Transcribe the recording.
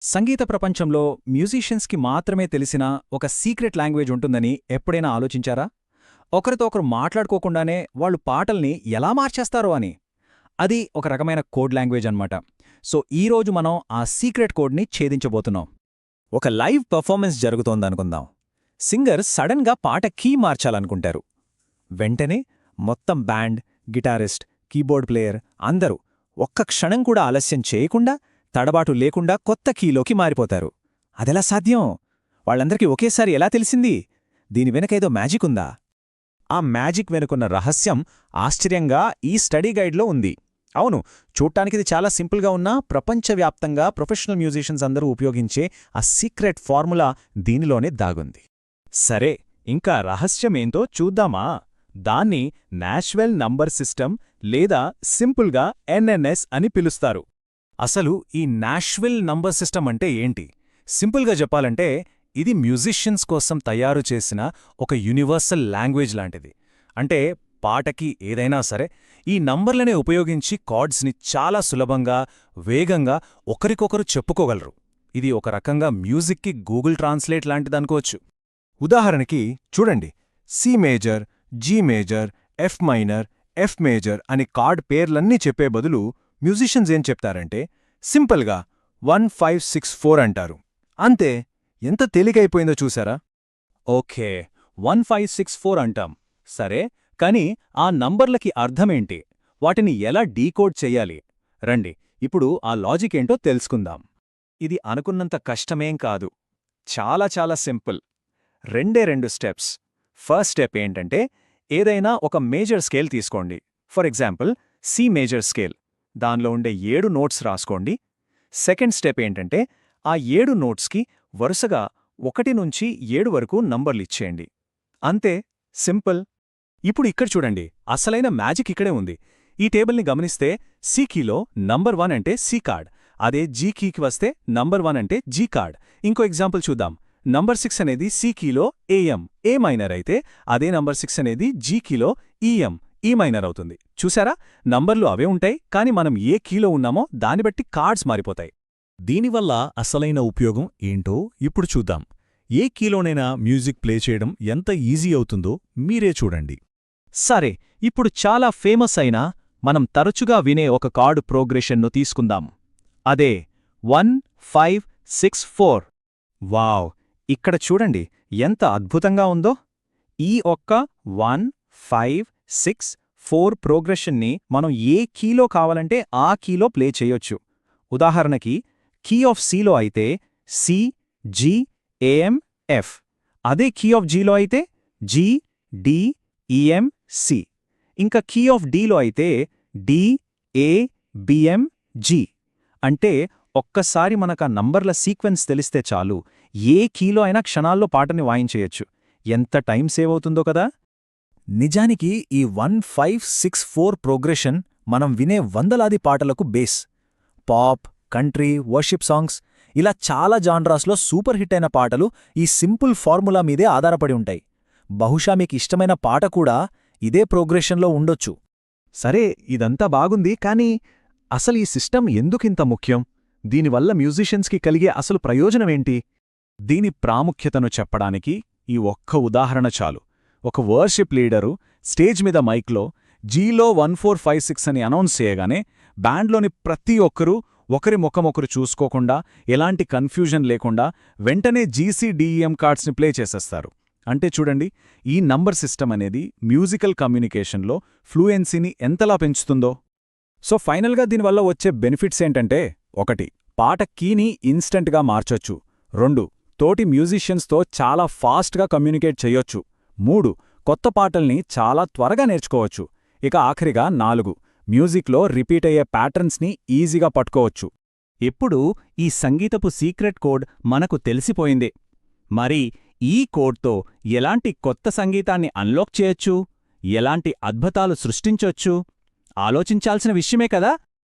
సంగీత ప్రపంచంలో మ్యూజిషియన్స్కి మాత్రమే తెలిసిన ఒక సీక్రెట్ లాంగ్వేజ్ ఉంటుందని ఎప్పుడైనా ఆలోచించారా? ఒకరితో ఒకరు మాట్లాడుకోకుండానే వాళ్ళు పాటల్ని ఎలా మార్చేస్తారో అని. అది ఒక రకమైన కోడ్ లాంగ్వేజ్ అన్నమాట. సో ఈరోజు మనం ఆ సీక్రెట్ కోడ్ని ఛేదించబోతున్నాం. ఒక లైవ్ పర్ఫార్మెన్స్ జరుగుతోందనుకుందాం. సింగర్ సడన్గా పాట కీ మార్చాలనుకుంటారు. వెంటనే మొత్తం బ్యాండ్, గిటారిస్ట్, కీబోర్డ్ ప్లేయర్ అందరూ ఒక్క క్షణం కూడా ఆలస్యం చేయకుండా, తడబాటు లేకుండా కొత్త కీలోకి మారిపోతారు. అదెలా సాధ్యం? వాళ్ళందరికీ ఒకేసారి ఎలా తెలిసింది? దీని వెనకేదో మ్యాజిక్ ఉందా? ఆ మ్యాజిక్ వెనుకున్న రహస్యం ఆశ్చర్యంగా ఈ స్టడీ గైడ్లో ఉంది. అవును, చూడ్డానికిది చాలా సింపుల్గా ఉన్నా ప్రపంచవ్యాప్తంగా ప్రొఫెషనల్ మ్యూజిషియన్స్ అందరూ ఉపయోగించే ఆ సీక్రెట్ ఫార్ములా దీనిలోనే దాగుంది. సరే, ఇంకా రహస్యమేంతో చూద్దామా? దాన్ని నాష్వెల్ నంబర్ సిస్టమ్ లేదా సింపుల్గా ఎన్ఎన్ఎస్ అని పిలుస్తారు. అసలు ఈ నాష్విల్ నంబర్ సిస్టమ్ అంటే ఏంటి? సింపుల్గా చెప్పాలంటే ఇది మ్యూజిషియన్స్ కోసం తయారు చేసిన ఒక యూనివర్సల్ లాంగ్వేజ్ లాంటిది. అంటే పాటకి ఏదైనా సరే ఈ నంబర్లనే ఉపయోగించి కార్డ్స్ని చాలా సులభంగా, వేగంగా ఒకరికొకరు చెప్పుకోగలరు. ఇది ఒక రకంగా మ్యూజిక్కి గూగుల్ ట్రాన్స్లేట్ లాంటిదనుకోవచ్చు. ఉదాహరణకి చూడండి, C major, G major, F minor, F major అని కార్డ్ పేర్లన్నీ చెప్పే బదులు మ్యూజిషియన్స్ ఏం చెప్తారంటే సింపుల్గా 1564 అంటారు. అంతే. ఎంత తేలికైపోయిందో చూసారా? ఓకే, 1564 అంటాం. సరే, కానీ ఆ నంబర్లకి అర్థమేంటి? వాటిని ఎలా డీకోడ్ చెయ్యాలి? రండి, ఇప్పుడు ఆ లాజిక్ ఏంటో తెలుసుకుందాం. ఇది అనుకున్నంత కష్టమేం కాదు. చాలా చాలా సింపుల్. రెండు స్టెప్స్. ఫస్ట్ స్టెప్ ఏంటంటే ఏదైనా ఒక మేజర్ స్కేల్ తీసుకోండి. For example C major scale. దానిలో ఉండే 7 నోట్స్ రాసుకోండి. సెకండ్ స్టెప్ ఏంటంటే ఆ 7 నోట్స్కి వరుసగా 1 నుంచి 7 వరకు నంబర్లిచ్చేయండి. అంతే, సింపుల్. ఇప్పుడు ఇక్కడ చూడండి, అసలైన మ్యాజిక్ ఇక్కడే ఉంది. ఈ టేబుల్ని గమనిస్తే సి కీలో నంబర్ 1 అంటే సి కార్డ్, అదే జీ కీకి వస్తే నంబర్ 1 అంటే జీ కార్డ్. ఇంకో ఎగ్జాంపుల్ చూద్దాం. నంబర్ 6 అనేది సి కీలో ఏఎం, ఏ మైనర్ అయితే అదే నంబర్ 6 అనేది జీ కీలో ఈఎం, ఈ మైనర్ అవుతుంది. చూసారా? నంబర్లు అవే ఉంటాయి, కానీ మనం ఏ కీలో ఉన్నామో దాన్ని బట్టి కార్డ్స్ మారిపోతాయి. దీనివల్ల అసలైన ఉపయోగం ఏంటో ఇప్పుడు చూద్దాం. ఏ కీలోనైనా మ్యూజిక్ ప్లే చేయడం ఎంత ఈజీ అవుతుందో మీరే చూడండి. సరే, ఇప్పుడు చాలా ఫేమస్ అయిన, మనం తరచుగా వినే ఒక కార్డు ప్రోగ్రెషన్ను తీసుకుందాం. అదే 1564. వావ్! ఇక్కడ చూడండి ఎంత అద్భుతంగా ఉందో. ఈ ఒక్క 1564 ప్రోగ్రెషన్ని మనం ఏ కీలో కావాలంటే ఆ కీలో ప్లే చేయొచ్చు. ఉదాహరణకి కీ ఆఫ్ సిలో అయితే సి, జీ, ఏఎం, ఎఫ్. అదే కీ ఆఫ్ జీలో అయితే జీ, డి, ఈఎం, సి. ఇంకా కీ ఆఫ్ డీలో అయితే డి, ఏ, బిఎం, జీ. అంటే ఒక్కసారి మనకా నంబర్ల సీక్వెన్స్ తెలిస్తే చాలు, ఏ కీలో అయినా క్షణాల్లో పాటని వాయించేయొచ్చు. ఎంత టైం సేవ్ అవుతుందో కదా! నిజానికి ఈ 1564 ప్రోగ్రెషన్ మనం వినే వందలాది పాటలకు base. Pop, country, worship songs ఇలా చాలా జాన్రాస్లో సూపర్ హిట్ అయిన పాటలు ఈ సింపుల్ ఫార్ములా మీదే ఆధారపడి ఉంటాయి. బహుశా మీకు ఇష్టమైన పాట కూడా ఇదే ప్రోగ్రెషన్లో ఉండొచ్చు. సరే, ఇదంతా బాగుంది, కానీ అసలు ఈ సిస్టమ్ ఎందుకింత ముఖ్యం? దీనివల్ల మ్యూజిషియన్స్కి కలిగే అసలు ప్రయోజనమేంటి? దీని ప్రాముఖ్యతను చెప్పడానికి ఈ ఒక్క ఉదాహరణ చాలు. ఒక వర్షిప్ లీడరు స్టేజ్ మీద మైక్లో జీలో 1456 అని అనౌన్స్ చేయగానే బ్యాండ్లోని ప్రతి ఒక్కరూ ఒకరి ముఖమొకరు చూసుకోకుండా, ఎలాంటి కన్ఫ్యూజన్ లేకుండా వెంటనే జీసీడీఈఎం కార్డ్స్ని ప్లే చేసేస్తారు. అంటే చూడండి, ఈ నంబర్ సిస్టమ్ అనేది మ్యూజికల్ కమ్యూనికేషన్లో ఫ్లూయెన్సీని ఎంతలా పెంచుతుందో. సో ఫైనల్గా దీనివల్ల వచ్చే బెనిఫిట్స్ ఏంటంటే, 1. పాట కీని ఇన్స్టంట్గా మార్చొచ్చు. 2. తోటి మ్యూజిషియన్స్తో చాలా ఫాస్ట్గా కమ్యూనికేట్ చెయ్యొచ్చు. 3. కొత్త పాటల్ని చాలా త్వరగా నేర్చుకోవచ్చు. ఇక ఆఖరిగా 4. మ్యూజిక్లో రిపీట్ అయ్యే ప్యాటర్న్స్ని ఈజీగా పట్టుకోవచ్చు. ఇప్పుడు ఈ సంగీతపు సీక్రెట్ కోడ్ మనకు తెలిసిపోయింది. మరి ఈ కోడ్తో ఎలాంటి కొత్త సంగీతాన్ని అన్లాక్ చేయొచ్చు, ఎలాంటి అద్భుతాలు సృష్టించొచ్చు? ఆలోచించాల్సిన విషయమే కదా!